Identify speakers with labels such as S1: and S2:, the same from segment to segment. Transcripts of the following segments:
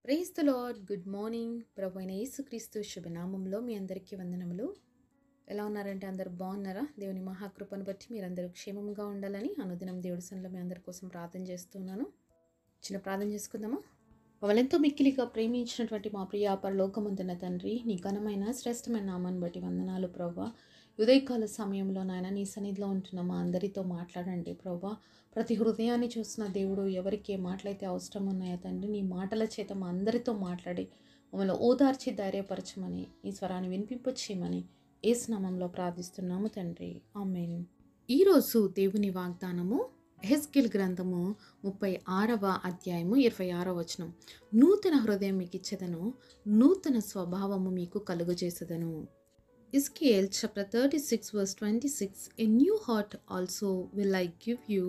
S1: Praise the lord. Good morning. ప్రభు అయిన యేసుక్రీస్తు శుభనామంలో మీ అందరికీ వందనములు. ఎలా ఉన్నారంటే అందరు బాగున్నారా? దేవుని మహాకృపను బట్టి మీరందరూ క్షేమంగా ఉండాలని అనుదినం దేవుడి సన్నిధిలో మీ అందరి కోసం ప్రార్థన చేస్తున్నాను. చిన్న ప్రార్థన చేసుకుందామా? మమ్మల్ని ఎంతో మిక్కిలిగా ప్రేమించినటువంటి మా ప్రియ పరలోకమందున్న తండ్రి, నీ ఘనమైన శ్రేష్టమైన నామాన్ని బట్టి వందనాలు ప్రభా. ఉదయకాల సమయంలో నాయన నీ సన్నిధిలో ఉంటున్న మా అందరితో మాట్లాడండి ప్రభా. ప్రతి హృదయాన్ని చూస్తున్న దేవుడు, ఎవరికి ఏ మాటలైతే అవసరం ఉన్నాయో తండ్రి, నీ మాటల చేత మా అందరితో మాట్లాడి మమ్మల్ని ఓదార్చి ధైర్యపరచమని, ఈ స్వరాన్ని వినిపింపచేయమని యేసు నామంలో ప్రార్థిస్తున్నాము తండ్రి. ఆమేన్. ఈరోజు దేవుని వాగ్దానము యెహెజ్కేలు గ్రంథము 36వ అధ్యాయము 26వ వచనం. నూతన హృదయం మీకు ఇచ్చెదను, నూతన స్వభావము మీకు కలుగజేసెదను. Ezekiel chapter 36 verse 26. A new heart also will I give you,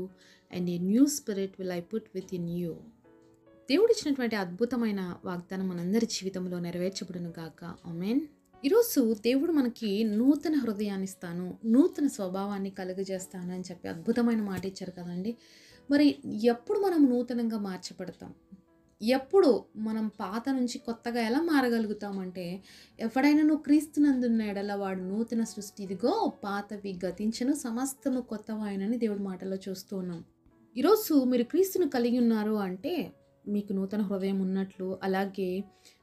S1: and a new spirit will I put within you. దేవుడు ఇచ్చినటువంటి అద్భుతమైన వాగ్దానం మనందరి జీవితంలో నెరవేర్చబడును గాక. ఆమేన్. ఈరోజు దేవుడు మనకి నూతన హృదయాన్ని ఇస్తాను, నూతన స్వభావాన్ని కలుగజేస్తాను అని చెప్పి అద్భుతమైన మాట ఇచ్చారు కదండి. మరి ఎప్పుడు మనం నూతనంగా మార్చబడతాం? ఎప్పుడు మనం పాత నుంచి కొత్తగా ఎలా మారగలుగుతామంటే, ఎవడైనా నువ్వు క్రీస్తునందున్న ఎడల వాడు నూతన సృష్టి, ఇదిగో పాతవి గతించను సమస్తము కొత్తవాయనని దేవుడి మాటల్లో చూస్తూ ఉన్నాం. ఈరోజు మీరు క్రీస్తును కలిగి ఉన్నారు అంటే మీకు నూతన హృదయం ఉన్నట్లు, అలాగే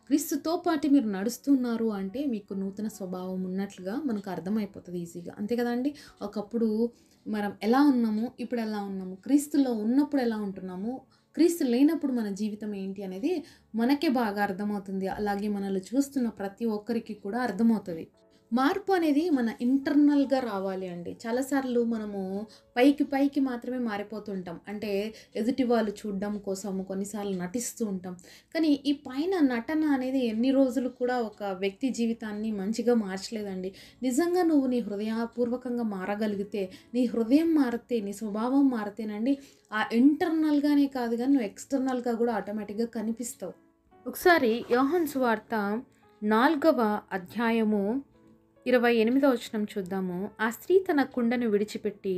S1: క్రీస్తుతో పాటు మీరు నడుస్తున్నారు అంటే మీకు నూతన స్వభావం ఉన్నట్లుగా మనకు అర్థమైపోతుంది ఈజీగా. అంతే కదండి. ఒకప్పుడు మనం ఎలా ఉన్నాము, ఇప్పుడు ఎలా ఉన్నాము, క్రీస్తులో ఉన్నప్పుడు ఎలా ఉంటున్నాము, క్రీస్తు లేనప్పుడు మన జీవితం ఏంటి అనేది మనకే బాగా అర్థమవుతుంది. అలాగే మనల్ని చూస్తున్న ప్రతి ఒక్కరికి కూడా అర్థమవుతుంది. మార్పు అనేది మన ఇంటర్నల్గా రావాలి అండి. చాలాసార్లు మనము పైకి మాత్రమే మారిపోతుంటాం. అంటే ఎదుటి వాళ్ళు చూడడం కోసము కొన్నిసార్లు నటిస్తూ ఉంటాం. కానీ ఈ పైన నటన అనేది ఎన్ని రోజులు కూడా ఒక వ్యక్తి జీవితాన్ని మంచిగా మార్చలేదండి. నిజంగా నువ్వు నీ హృదయపూర్వకంగా మారగలిగితే, నీ హృదయం మారితే, నీ స్వభావం మారితేనండి, ఆ ఇంటర్నల్గానే కాదు కానీ నువ్వు ఎక్స్టర్నల్గా కూడా ఆటోమేటిక్గా కనిపిస్తావు. ఒకసారి యోహాను సువార్త 4వ అధ్యాయము 28వ వచనం చూద్దాము. ఆ స్త్రీ తన కుండను విడిచిపెట్టి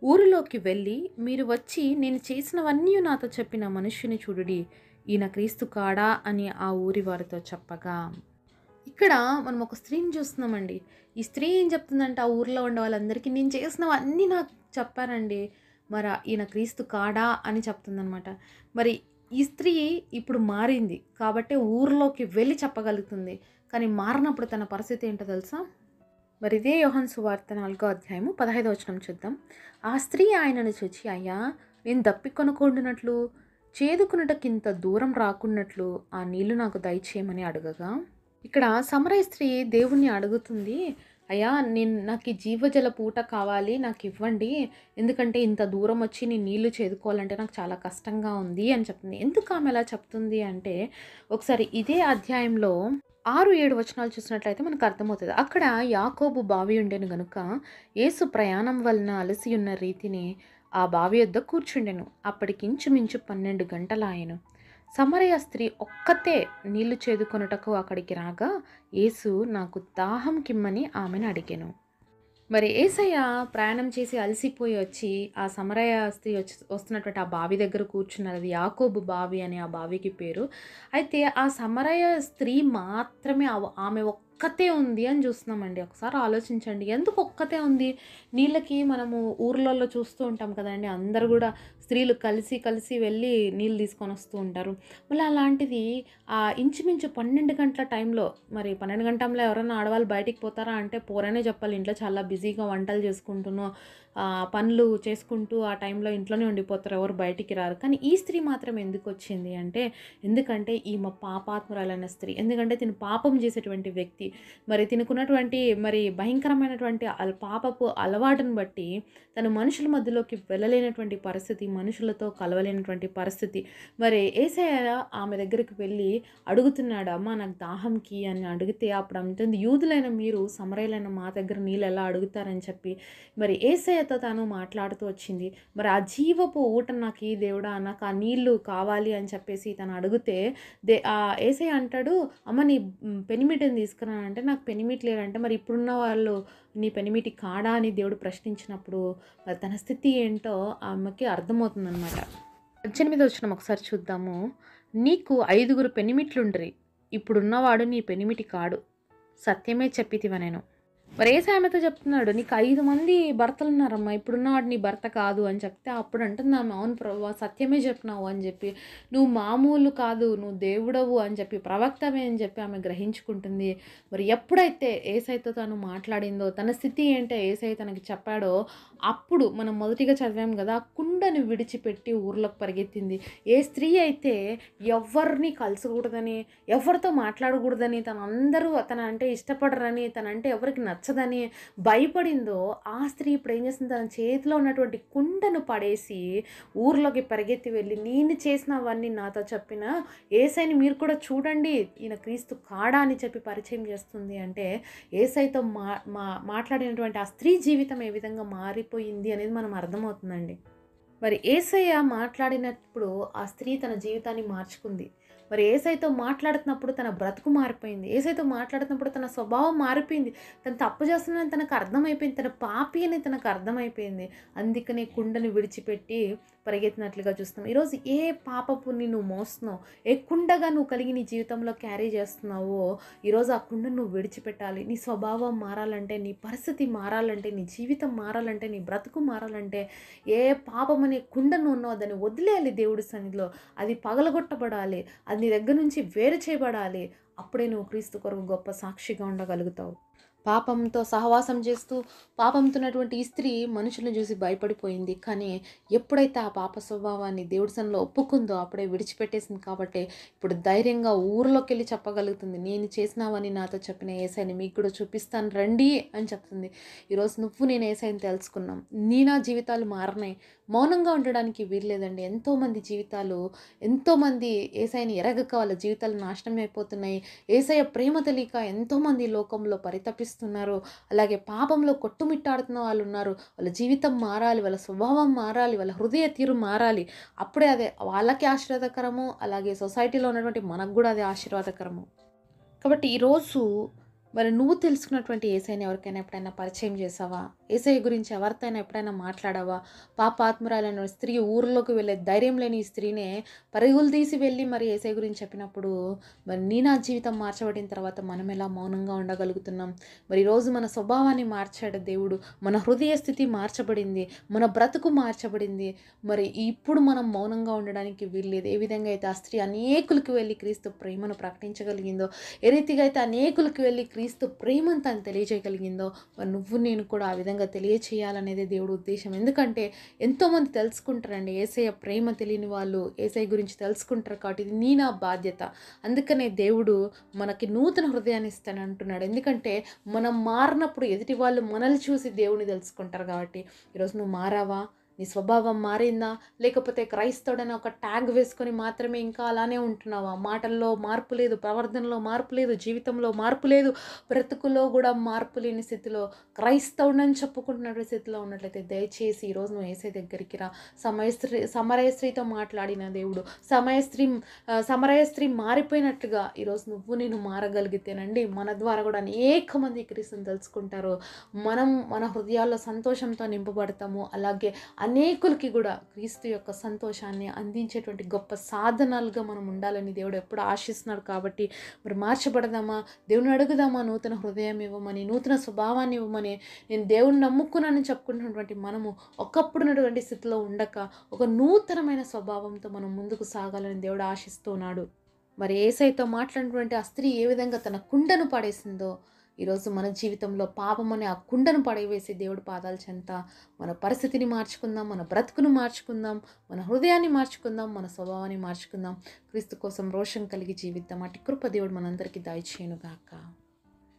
S1: ఊరిలోకి వెళ్ళి, మీరు వచ్చి నేను చేసినవన్నీ నాతో చెప్పిన మనుష్యుని చూడుడి, ఈయన క్రీస్తు కాడా అని ఆ ఊరి వారితో చెప్పగా. ఇక్కడ మనం ఒక స్త్రీని చూస్తున్నామండి. ఈ స్త్రీ ఏం చెప్తుందంటే, ఆ ఊరిలో ఉండే వాళ్ళందరికీ నేను చేసినవన్నీ నాకు చెప్పారండి, మరి ఈయన క్రీస్తు కాడా అని చెప్తుందనమాట. మరి ఈ స్త్రీ ఇప్పుడు మారింది కాబట్టి ఊర్లోకి వెళ్ళి చెప్పగలుగుతుంది. కానీ మారినప్పుడు తన పరిస్థితి ఏంటో తెలుసా? మరి ఇదే యోహాను సువార్త 4వ అధ్యాయము 15వ వచనం చూద్దాం. ఆ స్త్రీ ఆయనను చూచి, అయ్యా, నేను దప్పికొనకుండునట్లు చేదుకున్నటకింత దూరం రాకున్నట్లు ఆ నీళ్లు నాకు దయచేయమని అడగగా, ఇక్కడ సమరయ స్త్రీ దేవుణ్ణి అడుగుతుంది, అయ్యా, నాకు ఈ జీవజల పూట కావాలి, నాకు ఇవ్వండి, ఎందుకంటే ఇంత దూరం వచ్చి నేను నీళ్లు చేదుకోవాలంటే నాకు చాలా కష్టంగా ఉంది అని చెప్తుంది. ఎందుకు ఆమె అలా చెప్తుంది అంటే, ఒకసారి ఇదే అధ్యాయంలో 6-7 వచనాలు చూసినట్లయితే మనకు అర్థమవుతుంది. అక్కడ యాకోబు బావి ఉండెను గనుక యేసు ప్రయాణం వలన అలసి ఉన్న రీతిని ఆ బావి వద్ద కూర్చుండెను. అప్పటికి ఇంచుమించు 12 గంటలాయెను. సమరయ స్త్రీ ఒక్కతే నీళ్లు చేదుకొనుటకు అక్కడికి రాగా, యేసు నాకు దాహం కిమ్మని ఆమెను అడిగెను. మరి యేసయ్య ప్రయాణం చేసి అలసిపోయి వచ్చి ఆ సమరయ స్త్రీ వస్తున్నటువంటి ఆ బావి దగ్గర కూర్చున్నారు. అది యాకోబు బావి అని ఆ బావికి పేరు. అయితే ఆ సమరయ స్త్రీ మాత్రమే ఆమె ఒక్కతే ఉంది అని చూస్తున్నామండి. ఒకసారి ఆలోచించండి, ఎందుకు ఒక్కతే ఉంది? నీళ్ళకి మనము ఊర్లలో చూస్తూ ఉంటాం కదండి, అందరు కూడా స్త్రీలు కలిసి వెళ్ళి నీళ్ళు తీసుకొని వస్తూ ఉంటారు. మళ్ళీ అలాంటిది ఇంచుమించు 12 గంటల టైంలో, మరి 12 గంటల్లో ఎవరైనా ఆడవాళ్ళు బయటికి పోతారా అంటే పోరనే చెప్పాలి. ఇంట్లో చాలా బిజీగా వంటలు చేసుకుంటూనో పనులు చేసుకుంటూ ఆ టైంలో ఇంట్లోనే ఉండిపోతారు, ఎవరు బయటికి రారు. కానీ ఈ స్త్రీ మాత్రం ఎందుకు వచ్చింది అంటే, ఎందుకంటే ఈమె పాపాత్మురాలైన స్త్రీ, ఎందుకంటే తిను పాపం చేసేటువంటి వ్యక్తి. మరి తినుకున్నటువంటి మరి భయంకరమైనటువంటి పాపపు అలవాటును బట్టి తను మనుషుల మధ్యలోకి వెళ్ళలేనటువంటి పరిస్థితి, మనుషులతో కలవలేనటువంటి పరిస్థితి. మరి యేసయ్య ఆమె దగ్గరికి వెళ్ళి అడుగుతున్నాడు, అమ్మ నాకు దాహంకి అని అడిగితే అప్పుడు అంటుంది, యూదులైన మీరు సమరయులైన మా దగ్గర నీళ్ళు ఎలా అడుగుతారని చెప్పి మరి యేసయ్యతో తాను మాట్లాడుతూ వచ్చింది. మరి ఆ జీవపు ఊట నాకు ఈ దేవుడా, నాకు ఆ నీళ్లు కావాలి అని చెప్పేసి తను అడిగితే యేసయ్య అంటాడు, అమ్మ నీ పెనిమిటిని తీసుకురా అంటే, నాకు పెనిమిటి లేరంటే, మరి ఇప్పుడున్న వాళ్ళు నీ పెనిమిటి కాడా అని దేవుడు ప్రశ్నించినప్పుడు మరి తన స్థితి ఏంటో ఆమెకి అర్థమవుతుందన్నమాట. 18వ వచనం ఒకసారి చూద్దాము. నీకు 5 పెనిమిట్లుండ్రి, ఇప్పుడున్నవాడు నీ పెనిమిటి కాడు, సత్యమే చెప్పితివ నేను. మరి ఏసామెతో చెప్తున్నాడు, నీకు 5 మంది భర్తలున్నారమ్మా, ఇప్పుడున్నవాడు నీ భర్త కాదు అని చెప్తే అప్పుడు అంటుంది ఆమె, అవును ప్రభువా సత్యమే చెప్పినావు అని చెప్పి, నువ్వు మామూలు కాదు, నువ్వు దేవుడవు అని చెప్పి, ప్రవక్తవే అని చెప్పి ఆమె గ్రహించుకుంటుంది. మరి ఎప్పుడైతే ఏసైతో తను మాట్లాడిందో, తన స్థితి ఏంటో ఏసై తనకి చెప్పాడో, అప్పుడు మనం మొదటిగా చదివాం కదా, కుండను విడిచిపెట్టి ఊర్లోకి పరిగెత్తింది. ఏ స్త్రీ అయితే ఎవరిని కలసకూడదని, ఎవరితో మాట్లాడకూడదని, తన అంటే ఇష్టపడరని, తనంటే ఎవరికి నచ్చదని భయపడిందో, ఆ స్త్రీ ఇప్పుడు ఏం చేస్తుంది, తన చేతిలో ఉన్నటువంటి కుండను పడేసి ఊర్లోకి పరిగెత్తి వెళ్ళి, నేను చేసినవన్నీ నాతో చెప్పిన ఏసైని మీరు కూడా చూడండి, ఈయన క్రీస్తు కాడా అని చెప్పి పరిచయం చేస్తుంది. అంటే ఏసైతో మాట్లాడినటువంటి ఆ స్త్రీ జీవితం ఏ విధంగా మారిపోయింది అనేది మనం అర్థమవుతుందండి. మరి ఏసయ్య మాట్లాడినప్పుడు ఆ స్త్రీ తన జీవితాన్ని మార్చుకుంది. మరి ఏసైతో మాట్లాడుతున్నప్పుడు తన బ్రతుకు మారిపోయింది. ఏసైతో మాట్లాడుతున్నప్పుడు తన స్వభావం మారిపోయింది. తను తప్పు చేస్తుందని తనకు అర్థమైపోయింది. తన పాపి అని తనకు అర్థమైపోయింది. అందుకనే కుండని విడిచిపెట్టి పరిగెత్తినట్లుగా చూస్తున్నాం. ఈరోజు ఏ పాపపుని నువ్వు మోస్తున్నావు, ఏ కుండగా నువ్వు కలిగి నీ జీవితంలో క్యారీ చేస్తున్నావో, ఈరోజు ఆ కుండను నువ్వు విడిచిపెట్టాలి. నీ స్వభావం మారాలంటే, నీ పరిస్థితి మారాలంటే, నీ జీవితం మారాలంటే, నీ బ్రతుకు మారాలంటే, ఏ పాపం అనే కుండను ఉన్నావు దాన్ని వదిలేయాలి దేవుడి సన్నిధిలో. అది పగలగొట్టబడాలి. అది నీ దగ్గర నుంచి వేరు చేయబడాలి. అప్పుడే నువ్వు క్రీస్తు కొరకు గొప్ప సాక్షిగా ఉండగలుగుతావు. పాపంతో సహవాసం చేస్తూ పాపంతో ఉన్నటువంటి ఈ స్త్రీ మనుషులను చూసి భయపడిపోయింది. కానీ ఎప్పుడైతే ఆ పాప స్వభావాన్ని దేవుడి సన్నిధిలో ఒప్పుకుందో అప్పుడే విడిచిపెట్టేసింది. కాబట్టి ఇప్పుడు ధైర్యంగా ఊర్లోకి వెళ్ళి చెప్పగలుగుతుంది, నేను చేసినావని నాతో చెప్పిన ఏసైని మీకు కూడా చూపిస్తాను రండి అని చెప్తుంది. ఈరోజు నువ్వు నేను ఏసైని తెలుసుకున్నాం, నా జీవితాలు మారినాయి. మౌనంగా ఉండడానికి వీల్లేదండి. ఎంతోమంది జీవితాలు, ఎంతోమంది ఏసైని ఎరగక వాళ్ళ జీవితాలు నాశనం అయిపోతున్నాయి. ఏసయ్య ప్రేమ తెలియక ఎంతోమంది లోకంలో పరితపిస్తున్నారు. అలాగే పాపంలో కొట్టుమిట్టాడుతున్న వాళ్ళు ఉన్నారు. వాళ్ళ జీవితం మారాలి, వాళ్ళ స్వభావం మారాలి, వాళ్ళ హృదయ తీరు మారాలి. అప్పుడే అదే వాళ్ళకి ఆశీర్వాదకరము, అలాగే సొసైటీలో ఉన్నటువంటి మనకు కూడా అదే ఆశీర్వాదకరము. కాబట్టి ఈరోజు మరి నువ్వు తెలుసుకున్నటువంటి ఏసైని ఎవరికైనా ఎప్పుడైనా పరిచయం చేసావా? ఏసై గురించి ఎవరితో ఎప్పుడైనా మాట్లాడావా? పాపాత్మురాలైన స్త్రీ ఊర్లోకి వెళ్ళే ధైర్యం లేని ఈ స్త్రీనే పరుగులు తీసి వెళ్ళి మరి ఏసై గురించి చెప్పినప్పుడు మరి నా జీవితం మార్చబడిన తర్వాత మనం ఎలా మౌనంగా ఉండగలుగుతున్నాం? మరి ఈరోజు మన స్వభావాన్ని మార్చాడు దేవుడు, మన హృదయ స్థితి మార్చబడింది, మన బ్రతుకు మార్చబడింది. మరి ఇప్పుడు మనం మౌనంగా ఉండడానికి వీల్లేదు. ఏ విధంగా అయితే ఆ స్త్రీ అనేకులకు వెళ్ళి క్రీస్తు ప్రేమను ప్రకటించగలిగిందో, ఏ రీతిగా అయితే అనేకులకు వెళ్ళి క్రీస్తు ప్రేమను తను తెలియజేయగలిగిందో, మరి నువ్వు నేను కూడా ఆ విధంగా తెలియచేయాలనేది దేవుడు ఉద్దేశం. ఎందుకంటే ఎంతోమంది తెలుసుకుంటారండి, యేసయ్య ప్రేమ తెలియని వాళ్ళు యేసయ్య గురించి తెలుసుకుంటారు. కాబట్టి ఇది నా బాధ్యత. అందుకనే దేవుడు మనకి నూతన హృదయాన్ని ఇస్తాను అంటున్నాడు. ఎందుకంటే మనం మారినప్పుడు ఎదుటి వాళ్ళు మనల్ని చూసి దేవుని తెలుసుకుంటారు. కాబట్టి ఈరోజు నువ్వు మారావా? నీ స్వభావం మారిందా? లేకపోతే క్రైస్తవుడని ఒక ట్యాగ్ వేసుకొని మాత్రమే ఇంకా అలానే ఉంటున్నావా? మాటల్లో మార్పు లేదు, ప్రవర్తనలో మార్పు లేదు, జీవితంలో మార్పు లేదు, బ్రతుకులో కూడా మార్పు లేని స్థితిలో క్రైస్తవుడని చెప్పుకుంటున్న స్థితిలో ఉన్నట్లయితే దయచేసి ఈరోజు నువ్వు యేసయ్య దగ్గరికి రా. సమరయ స్త్రీతో మాట్లాడిన దేవుడు, సమరయ స్త్రీ మారిపోయినట్లుగా ఈరోజు నువ్వు నేను మారగలిగితేనండి మన ద్వారా కూడా అనేక మంది క్రీస్తుని తెలుసుకుంటారు. మన హృదయాల్లో సంతోషంతో నింపబడతాము. అలాగే అనేకులకి కూడా క్రీస్తు యొక్క సంతోషాన్ని అందించేటువంటి గొప్ప సాధనాలుగా మనం ఉండాలని దేవుడు ఎప్పుడు ఆశిస్తున్నాడు. కాబట్టి మరి మార్చబడదామా? దేవుని అడుగుదామా నూతన హృదయం ఇవ్వమని, నూతన స్వభావాన్ని ఇవ్వమని. నేను దేవుని నమ్ముకున్నానని చెప్పుకుంటున్నటువంటి మనము ఒకప్పుడున్నటువంటి స్థితిలో ఉండక ఒక నూతనమైన స్వభావంతో మనం ముందుకు సాగాలని దేవుడు ఆశిస్తున్నాడు. మరి యేసయ్యతో మాట్లాడినటువంటి ఆ స్త్రీ ఏ విధంగా తన కుండను పడేసిందో, ఈరోజు మన జీవితంలో పాపం అనే ఆ కుండను పడవేసి దేవుడి పాదాల చెంత మన పరిస్థితిని మార్చుకుందాం, మన బ్రతుకును మార్చుకుందాం, మన హృదయాన్ని మార్చుకుందాం, మన స్వభావాన్ని మార్చుకుందాం. క్రీస్తు కోసం రోషం కలిగి జీవిద్దాం. అటు కృప దేవుడు మనందరికీ దయచేయునుగాక.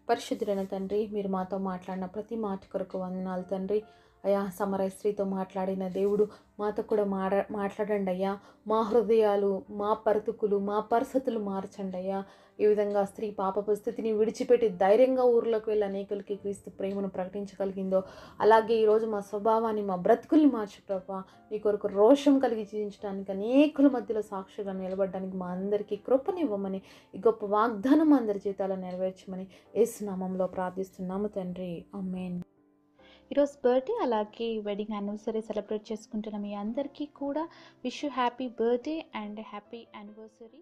S1: పరిశుద్ధుడైన తండ్రి, మీరు మాతో మాట్లాడిన ప్రతి మాట కొరకు వందనాలు తండ్రి. అయ్యా, సమరయ స్త్రీతో మాట్లాడిన దేవుడు మాతో కూడా మాట్లాడండి అయ్యా. మా హృదయాలు, మా బ్రతుకులు, మా పరిస్థితులు మార్చండి అయ్యా. ఈ విధంగా స్త్రీ పాపపు స్థితిని విడిచిపెట్టి ధైర్యంగా ఊర్లోకి వెళ్ళి అనేకులకి క్రీస్తు ప్రేమను ప్రకటించగలిగిందో, అలాగే ఈరోజు మా స్వభావాన్ని, మా బ్రతుకుల్ని మార్చు ప్రభా. నీ కొరకు రోషం కలిగి జీవించడానికి, అనేకుల మధ్యలో సాక్షిగా నిలబడడానికి మా అందరికీ కృపనివ్వమని, ఈ గొప్ప వాగ్దానం అందరి జీవితాలను నెరవేర్చమని యేసు నామములో ప్రార్థిస్తున్నాము తండ్రి. ఆమేన్.
S2: ఈరోజు బర్త్డే అలాగే వెడ్డింగ్ యానివర్సరీ సెలబ్రేట్ చేసుకుంటున్న మీ అందరికీ కూడా wish you happy birthday and happy anniversary.